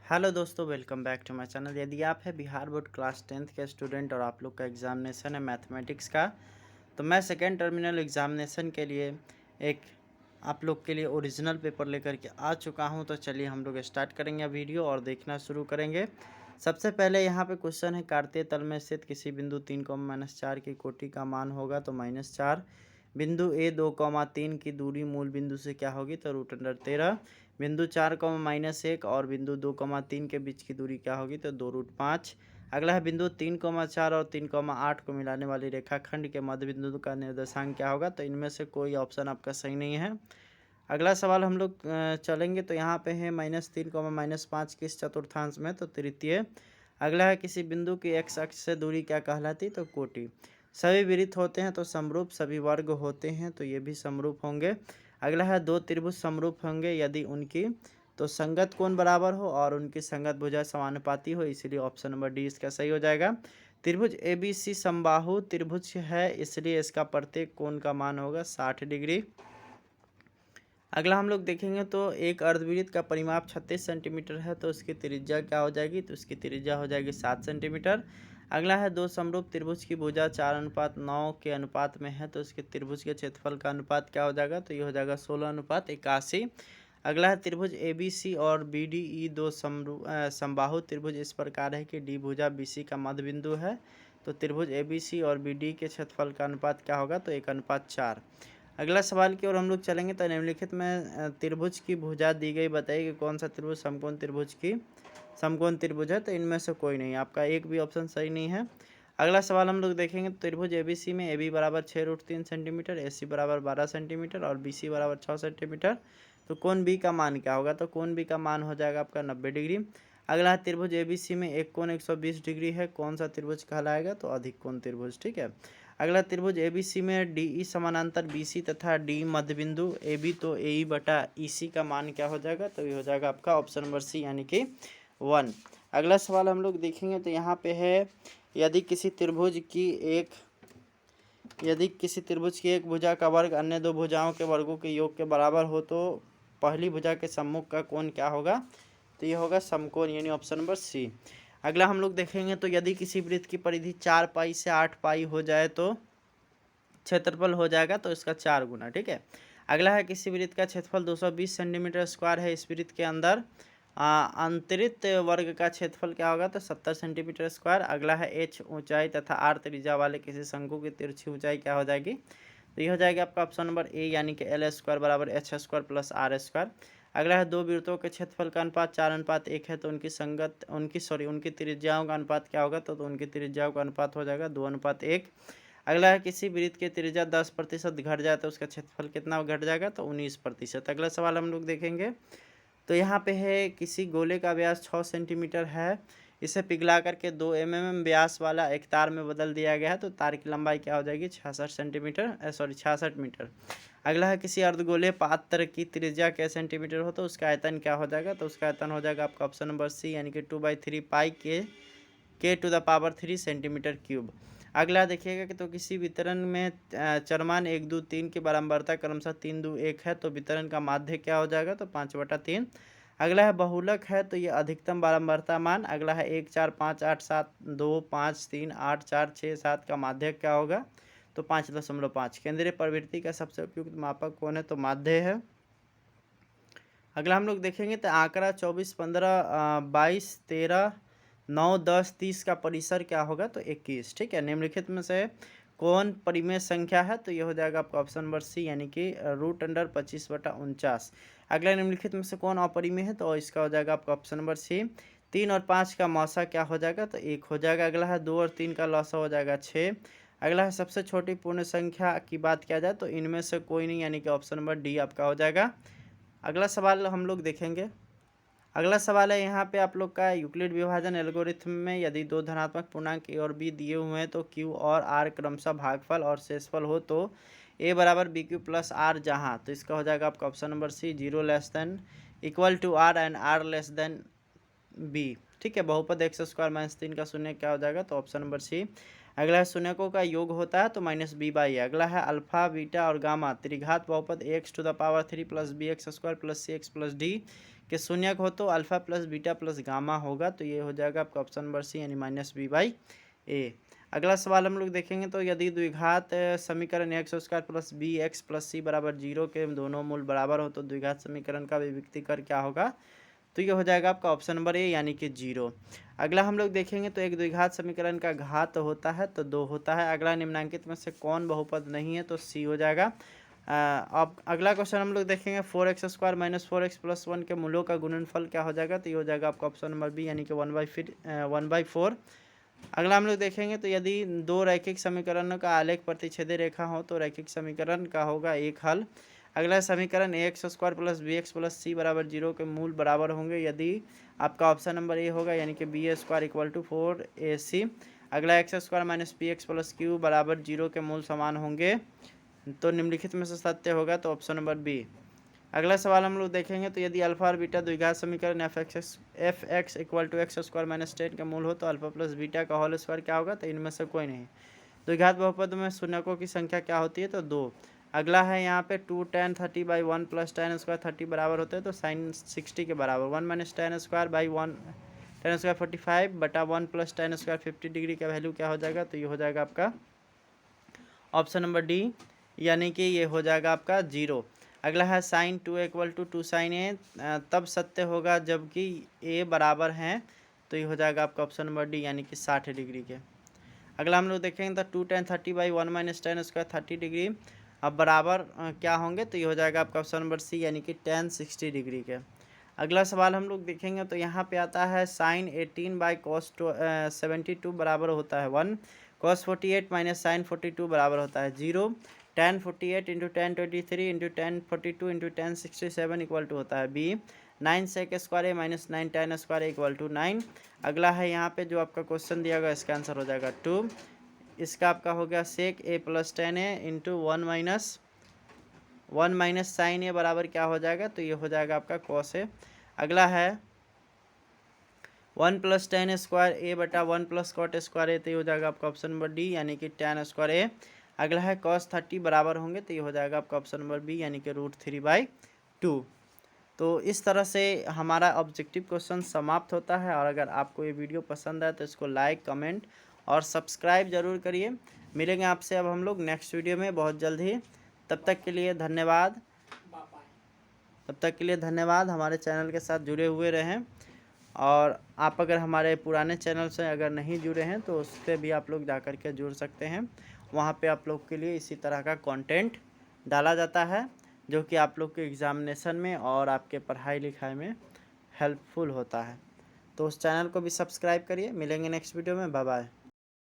Hello दोस्तों, welcome back to my channel. यदि आप है बिहार बोर्ड क्लास 10th के स्टूडेंट और आप लोग का एग्जामिनेशन है मैथमेटिक्स का, तो मैं सेकेंड टर्मिनल एग्जामिनेशन के लिए एक आप लोग के लिए ओरिजिनल पेपर लेकर के आ चुका हूं। तो चलिए हम लोग स्टार्ट करेंगे वीडियो और देखना शुरू करेंगे। सबसे पहले यहाँ पे क्वेश्चन है, कार्तीय तल में स्थित किसी बिंदु 3, -4 की कोटि का मान होगा तो -4। बिंदु ए 2, 3 की दूरी मूल बिंदु से क्या होगी तो √13। बिंदु 4, -1 और बिंदु 2, 3 के बीच की दूरी क्या होगी तो 2√5। अगला है बिंदु 3, 4 और 3, 8 को मिलाने वाली रेखाखंड के मध्य बिंदु का निर्देशांक क्या होगा। तो इनमें से कोई ऑप्शन आपका सही नहीं है। अगला सवाल हम लोग चलेंगे तो यहाँ पे है -3, -5 किस चतुर्थांश में तो तृतीय। अगला है किसी बिंदु की एक्स अक्ष से दूरी क्या कहलाती तो कोटि। सभी विरित होते हैं तो समरूप, सभी वर्ग होते हैं तो ये भी समरूप होंगे। अगला है दो त्रिभुज समरूप होंगे यदि उनकी तो संगत कोण बराबर हो और उनकी संगत भुजा समानुपाती हो, इसलिए ऑप्शन नंबर डी इसका सही हो जाएगा। त्रिभुज ए बी सी समबाहु त्रिभुज है, इसलिए इसका प्रत्येक कोण का मान होगा 60 डिग्री। अगला हम लोग देखेंगे तो एक अर्धवृत्त का परिमाप 36 सेंटीमीटर है तो उसकी त्रिज्या क्या हो जाएगी तो उसकी त्रिज्या हो जाएगी 7 सेंटीमीटर। अगला है दो समरूप त्रिभुज की भुजा 4:9 के अनुपात में है तो उसके त्रिभुज के क्षेत्रफल का अनुपात क्या हो जाएगा तो ये हो जाएगा 16:81। अगला है त्रिभुज ए बी सी और बी डी ई दो समबाहु त्रिभुज इस प्रकार है कि डी भुजा बी सी का मध्य बिंदु है तो त्रिभुज ए बी सी और बी डी के क्षेत्रफल का अनुपात क्या होगा तो 1:4। अगला सवाल की ओर हम लोग चलेंगे तो निम्नलिखित में त्रिभुज की भुजा दी गई, बताइए कि कौन सा त्रिभुज समकोण त्रिभुज है तो इनमें से कोई नहीं, आपका एक भी ऑप्शन सही नहीं है। अगला सवाल हम लोग देखेंगे तो त्रिभुज एबीसी में ए बी बराबर 6√3 सेंटीमीटर, ए सी बराबर 12 सेंटीमीटर और बी सी बराबर 6 सेंटीमीटर। तो कोण बी का मान क्या होगा तो कोण बी का मान हो जाएगा आपका 90 डिग्री। अगला है त्रिभुज एबीसी में एक कोण 120 डिग्री है, कौन सा त्रिभुज कहलाएगा तो अधिक कोण त्रिभुज। ठीक है। अगला त्रिभुज एबीसी में डीई समानांतर बीसी तथा डी मध्य बिंदु ए बी तो ए बटा ई सी का मान क्या हो जाएगा तो ये हो जाएगा आपका ऑप्शन नंबर सी यानी कि 1। अगला सवाल हम लोग देखेंगे तो यहाँ पे है, यदि किसी त्रिभुज की एक भुजा का वर्ग अन्य दो भुजाओं के वर्गों के योग के बराबर हो तो पहली भुजा के सम्मुख का कोण क्या होगा तो ये होगा समकोण यानी ऑप्शन नंबर सी। अगला हम लोग देखेंगे तो यदि किसी वृत्त की परिधि 4 पाई से 8 पाई हो जाए तो क्षेत्रफल हो जाएगा तो इसका 4 गुना। ठीक है। अगला है किसी वृत्त का क्षेत्रफल 220 सेंटीमीटर स्क्वायर है, इस वृत्त के अंदर अंतरित वर्ग का क्षेत्रफल क्या होगा तो 70 सेंटीमीटर स्क्वायर। अगला है एच ऊंचाई तथा आर त्रिज्या वाले किसी शंकु की तिरछी ऊंचाई क्या हो जाएगी तो ये हो जाएगा आपका ऑप्शन नंबर ए यानी कि एल स्क्वायर बराबर H square plus R square. अगला है दो वृत्तों के क्षेत्रफल का अनुपात 4:1 है तो उनकी त्रिज्याओं का अनुपात क्या होगा तो उनकी त्रिज्याओं का अनुपात हो जाएगा 2:1। अगला है किसी वृत्त की त्रिज्या 10% घट जाए तो उसका क्षेत्रफल कितना घट जाएगा तो 19%। अगला सवाल हम लोग देखेंगे तो यहाँ पे है किसी गोले का व्यास 6 सेंटीमीटर है, इसे पिघला करके 2 mm व्यास वाला एक तार में बदल दिया गया है तो तार की लंबाई क्या हो जाएगी 66 मीटर। अगला है किसी अर्धगोले पात्र की त्रिज्या क्या सेंटीमीटर हो तो उसका आयतन क्या हो जाएगा तो उसका आयतन हो जाएगा आपका ऑप्शन नंबर सी यानी कि 2/3 पाई के to the power 3 centimetre cube. अगला देखिएगा कि तो किसी वितरण में चरमान 1 2 3 की बारंबारता क्रमशः 3 2 1 है तो वितरण का माध्य क्या हो जाएगा तो 5/3। अगला है बहुलक है तो ये अधिकतम बारंबारता मान। अगला है 1 4 5 8 7 2 5 3 8 4 6 7 का माध्य क्या होगा तो 5.5। केंद्रीय प्रवृत्ति का सबसे उपयुक्त मापक कौन है तो माध्य है। अगला हम लोग देखेंगे तो आंकड़ा 24 15 22 13 9 10 30 का परिसर क्या होगा तो 21। ठीक है। निम्नलिखित में से कौन परिमेय संख्या है तो ये हो जाएगा आपका ऑप्शन नंबर सी यानी कि √25/49। अगला निम्नलिखित में से कौन अपरिमेय है तो इसका हो जाएगा आपका ऑप्शन नंबर सी। 3 और 5 का मौसा क्या हो जाएगा तो 1 हो जाएगा। अगला है 2 और 3 का लौसा हो जाएगा 6। अगला है सबसे छोटी पूर्ण संख्या की बात किया जाए तो इनमें से कोई नहीं यानी कि ऑप्शन नंबर डी आपका हो जाएगा। अगला सवाल हम लोग देखेंगे। अगला सवाल है यहाँ पे आप लोग का यूक्लिड विभाजन एल्गोरिथम में यदि दो धनात्मक पूर्णांक ए और बी दिए हुए हैं तो क्यू और आर क्रमशः भागफल और शेषफल हो तो ए बराबर बी क्यू प्लस आर, जहाँ तो इसका हो जाएगा आपका option number C 0 < R and R B. ठीक है। बहुपद x² - 3 का शून्य क्या हो जाएगा तो ऑप्शन नंबर सी। अगला है शून्यकों का योग होता है तो -b/a। अगला है अल्फा बीटा और गामा त्रिघात बहुपद ax to the power 3 + bx² + cx + d कि शून्यक हो तो alpha plus beta plus gamma होगा, तो ये हो जाएगा आपका ऑप्शन नंबर सी यानी -b/a। अगला सवाल हम लोग देखेंगे तो यदि द्विघात समीकरण x² plus B X plus C बराबर 0 के दोनों मूल बराबर हो तो द्विघात समीकरण का विभक्तीकर क्या होगा, तो ये हो जाएगा आपका ऑप्शन नंबर ए यानी कि 0। अगला हम लोग देखेंगे तो एक द्विघात समीकरण का घात होता है तो 2 होता है। अगला निम्नलिखित में से कौन बहुपद नहीं है, तो सी हो जाएगा। अब अगला क्वेश्चन हम लोग देखेंगे 4x² - 4x + 1 के मूलों का गुणनफल क्या हो जाएगा, तो ये हो जाएगा आपका ऑप्शन नंबर बी यानी कि 1/4। अगला हम लोग देखेंगे तो यदि दो रैखिक समीकरणों का आलेख प्रतिच्छेदी रेखा हो तो रैखिक समीकरण का होगा एक हल। अगला समीकरण ax² plus bx plus C बराबर 0 के मूल बराबर होंगे यदि आपका ऑप्शन नंबर ए होगा यानी कि b² = 4ac। अगला x² - px प्लस क्यू बराबर 0 के मूल समान होंगे तो निम्नलिखित में से सत्य होगा, तो ऑप्शन नंबर बी। अगला सवाल हम लोग देखेंगे तो यदि अल्फा और बीटा द्विघात समीकरण f(x) = x² - 10 के मूल हो तो अल्फा प्लस बीटा का होल स्क्वायर क्या होगा, तो इनमें से कोई नहीं। द्विघात बहुपद में शून्यकों की संख्या क्या होती है, तो 2। अगला है यहाँ पे 2 tan 30/1 + tan² 30 बराबर होते हैं तो sin 60 के बराबर 1 - tan² 45/1 + tan² 50 डिग्री का वैल्यू क्या हो जाएगा, तो ये हो जाएगा आपका ऑप्शन नंबर डी यानी कि ये हो जाएगा आपका 0। अगला है sin 2a = 2 sin a तब सत्य होगा जबकि a बराबर हैं, तो ये हो जाएगा आपका ऑप्शन नंबर डी यानी कि 60 डिग्री के। अगला हम लोग देखेंगे तो 2 tan 30/1 - tan² 30 डिग्री अब बराबर क्या होंगे, तो ये हो जाएगा आपका ऑप्शन नंबर सी यानी कि tan 60 डिग्री के। अगला सवाल हम लोग देखेंगे तो यहाँ पे आता है sin 18/cos 72 बराबर होता है 1, cos 48 - sin 42 बराबर होता है 0, tan 48 × tan 23 × tan 42 × tan 67 = होता है b, 9 sec² a - 9 tan² a = 9। अगला है यहाँ पे जो आपका क्वेश्चन दिया गया इसका आंसर हो जाएगा 2। इसका आपका हो गया sec a + tan a × 1 - sin a बराबर क्या हो जाएगा, तो ये हो जाएगा आपका cos a। अगला है 1 + tan² a/1 + cot² a, तो ये हो जाएगा आपका ऑप्शन नंबर डी यानी कि tan² a। अगला है cos 30 बराबर होंगे तो ये हो जाएगा आपका ऑप्शन नंबर बी यानी कि √3/2। तो इस तरह से हमारा ऑब्जेक्टिव क्वेश्चन समाप्त होता है। और अगर आपको ये वीडियो पसंद आए तो इसको लाइक, कमेंट और सब्सक्राइब ज़रूर करिए। मिलेंगे आपसे अब हम लोग नेक्स्ट वीडियो में बहुत जल्द ही। तब तक के लिए धन्यवाद। हमारे चैनल के साथ जुड़े हुए रहें। और आप अगर हमारे पुराने चैनल से अगर नहीं जुड़े हैं तो उस पर भी आप लोग जा कर के जुड़ सकते हैं। वहाँ पे आप लोग के लिए इसी तरह का कंटेंट डाला जाता है जो कि आप लोग के एग्ज़ामिनेशन में और आपके पढ़ाई लिखाई में हेल्पफुल होता है। तो उस चैनल को भी सब्सक्राइब करिए। मिलेंगे नेक्स्ट वीडियो में। Bye bye.